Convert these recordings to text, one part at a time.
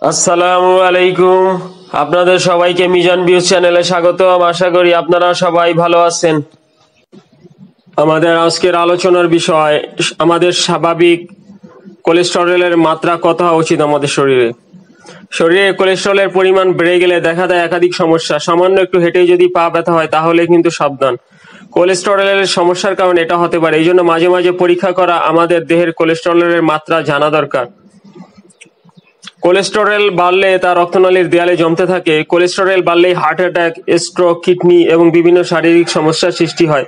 আসসালামু আলাইকুম। আপনাদের সবাইকে মিজান ভিউজ চ্যানেলে স্বাগতম। আশা করি আপনারা সবাই ভালো আছেন। আমাদের আজকের আলোচনার বিষয় আমাদের স্বাভাবিক কোলেস্টেরলের মাত্রা কত হওয়া উচিত আমাদের শরীরে। শরীরে কোলেস্টেরলের পরিমাণ বেড়ে গেলে দেখা দেয় একাধিক সমস্যা। সামান্য একটু হেঁটেই যদি পা ব্যথা হয় তাহলে কিন্তু সাবধান, কোলেস্টেরলের সমস্যার কারণে এটা হতে পারে। এই জন্য মাঝে মাঝে পরীক্ষা করা, আমাদের দেহের কোলেস্টেরলের মাত্রা জানা দরকার। কোলেস্টেরল বাড়লে তা রক্তনালীর দেয়ালে জমতে থাকে। কোলেস্টেরল বাড়লেই হার্ট অ্যাটাক, স্ট্রোক, কিডনি এবং বিভিন্ন শারীরিক সমস্যার সৃষ্টি হয়।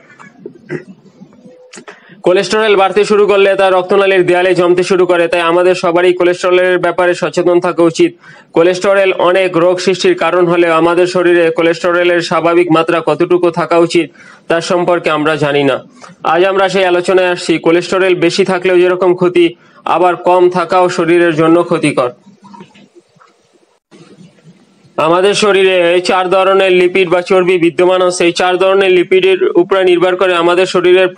কোলেস্টেরল বাড়তে শুরু করলে তা রক্তনালীর দেয়ালে জমতে শুরু করে। তাই আমাদের সবারই কোলেস্টেরলের ব্যাপারে সচেতন থাকা উচিত। কোলেস্টেরল অনেক রোগ সৃষ্টির কারণ হলেও আমাদের শরীরে কোলেস্টেরলের স্বাভাবিক মাত্রা কতটুকু থাকা উচিত তার সম্পর্কে আমরা জানি না। আজ আমরা সেই আলোচনায় আসছি। কোলেস্টেরল বেশি থাকলেও যেরকম ক্ষতি, আবার কম থাকাও শরীরের জন্য ক্ষতিকর। আমাদের শরীরে 4 ধরনের লিপিড বা চর্বি বিদ্যমান আছে। এই 4 ধরনের লিপিডের উপরে নির্ভর করে আমাদের শরীরের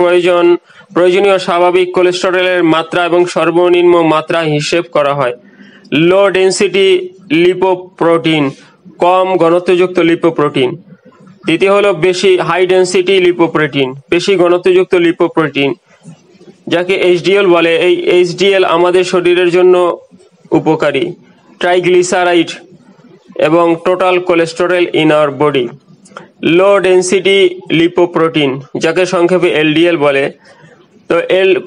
প্রয়োজনীয় স্বাভাবিক কোলেস্টেরলের মাত্রা এবং সর্বনিম্ন মাত্রা হিসেব করা হয়। লো ডেন্সিটি লিপোপ্রোটিন, কম ঘনত্বযুক্ত লিপোপ্রোটিন। দ্বিতীয় হলো হাই ডেন্সিটি লিপোপ্রোটিন, বেশি ঘনত্বযুক্ত লিপোপ্রোটিন, যাকে এইচডিএল বলে। এই এইচডিএল আমাদের শরীরের জন্য উপকারী। ট্রাইগ্লিসারাইড এবং total cholesterol in our body. Low density lipoprotein, যাকে সংক্ষেপে এলডিএল বলে। তো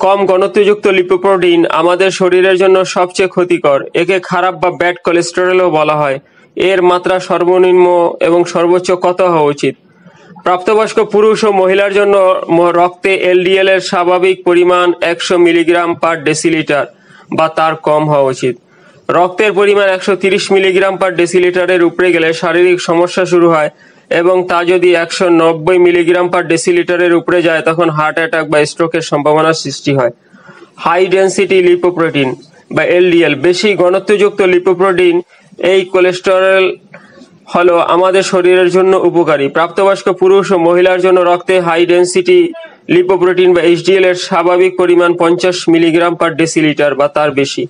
কম ঘনত্বযুক্ত লিপোপ্রোটিন আমাদের শরীরের জন্য সবচেয়ে ক্ষতিকর। একে খারাপ বা ব্যাড কোলেস্টেরলও বলা হয়। এর মাত্রা সর্বনিম্ন এবং সর্বোচ্চ কত হওয়া উচিত? প্রাপ্তবয়স্ক পুরুষ ও মহিলার জন্য রক্তে এলডিএল এর স্বাভাবিক পরিমাণ 100 মিলিগ্রাম পার ডেসিলিটার বা তার কম হওয়া উচিত। রক্তের পরিমাণ 130 মিলিগ্রাম পার ডেসিলিটারের উপরে গেলে শারীরিক সমস্যা শুরু হয়, এবং তা যদি 190 মিলিগ্রাম পার ডেসিলিটারের উপরে যায় তখন হার্ট অ্যাটাক বা স্ট্রোকের সম্ভাবনার সৃষ্টি হয়। হাই ডেন্সিটি লিপোপ্রোটিন বা এলডিএল, বেশি ঘনত্বযুক্ত লিপোপ্রোটিন। এই কোলেস্টেরল হলো আমাদের শরীরের জন্য উপকারী। প্রাপ্তবয়স্ক পুরুষ ও মহিলার জন্য রক্তে হাই ডেন্সিটি লিপোপ্রোটিন বা এইচডিএল এর স্বাভাবিক পরিমাণ 50 মিলিগ্রাম পার ডেসিলিটার বা তার বেশি।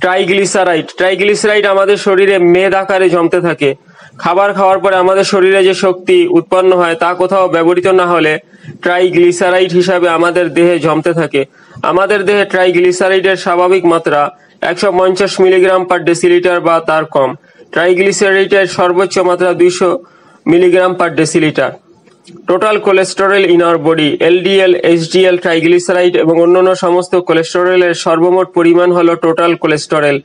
ট্রাইগ্লিসারাইড আমাদের শরীরে মেদ আকারে জমতে থাকে। খাবার খাওয়ার পরে আমাদের শরীরে যে শক্তি উৎপন্ন হয় তা কোথাও ব্যবহৃত না হলে ট্রাইগ্লিসারাইড হিসাবে আমাদের দেহে জমতে থাকে। আমাদের দেহে ট্রাইগ্লিসারাইডের স্বাভাবিক মাত্রা 150 মিলিগ্রাম পার ডেসিলিটার বা তার কম। ট্রাইগ্লিসারাইডের সর্বোচ্চ মাত্রা 200 milligram per decilitre. Total cholesterol in our body, LDL, HDL, triglyceride এবং অন্যান্য সমস্ত কোলেস্টেরলের সর্বমোট পরিমাণ হলো টোটাল কোলেস্টেরল।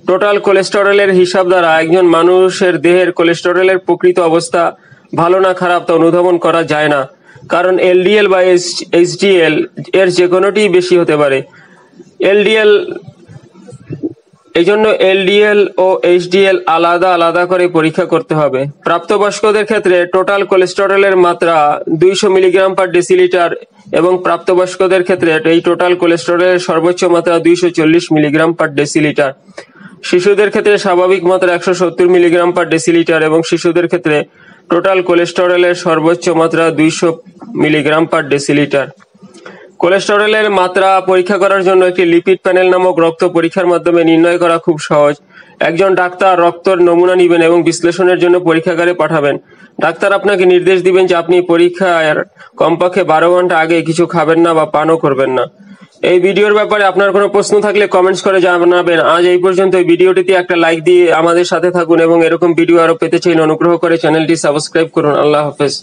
টোটাল কোলেস্টেরলের হিসাব দ্বারা একজন মানুষের দেহের কোলেস্টেরলের প্রকৃত অবস্থা ভালো না খারাপ তা অনুধাবন করা যায় না, কারণ এলডিএল বা এইচডিএল এর যে কোনোটিই বেশি হতে পারে। এই জন্য এলডিএল ও এইচডিএল আলাদা আলাদা করে পরীক্ষা করতে হবে। প্রাপ্তবয়স্কদের ক্ষেত্রে টোটাল কোলেস্টেরলের মাত্রা 200 মিলিগ্রাম পার ডেসিলিটার এবং প্রাপ্তবয়স্কদের ক্ষেত্রে এই টোটাল কোলেস্টেরলের সর্বোচ্চ মাত্রা 240 মিলিগ্রাম পার ডেসিলিটার। শিশুদের ক্ষেত্রে স্বাভাবিক মাত্রা 170 মিলিগ্রাম পার ডেসিলিটার এবং শিশুদের ক্ষেত্রে টোটাল কোলেস্টেরলের সর্বোচ্চ মাত্রা 200 মিলিগ্রাম পার ডেসিলিটার। কোলেস্টেরলের মাত্রা পরীক্ষা করার জন্য একটি লিপিড প্যানেল নামক রক্ত পরীক্ষার মাধ্যমে নির্ণয় করা খুব সহজ। একজন ডাক্তার রক্তের নমুনা নেবেন এবং বিশ্লেষণের জন্য পরীক্ষাগারে পাঠাবেন। ডাক্তার আপনাকে নির্দেশ দিবেন যে আপনি পরীক্ষার কমপক্ষে 12 ঘন্টা আগে কিছু খাবেন না বা পানও করবেন না। এই ভিডিওর ব্যাপারে আপনার কোনো প্রশ্ন থাকলে কমেন্টস করে জানাবেন। আজ এই পর্যন্ত। এই ভিডিওটিতে একটা লাইক দিয়ে আমাদের সাথে থাকুন এবং এরকম ভিডিও আরো পেতে চাইলে অনুগ্রহ করে চ্যানেলটি সাবস্ক্রাইব করুন। আল্লাহ হাফেজ।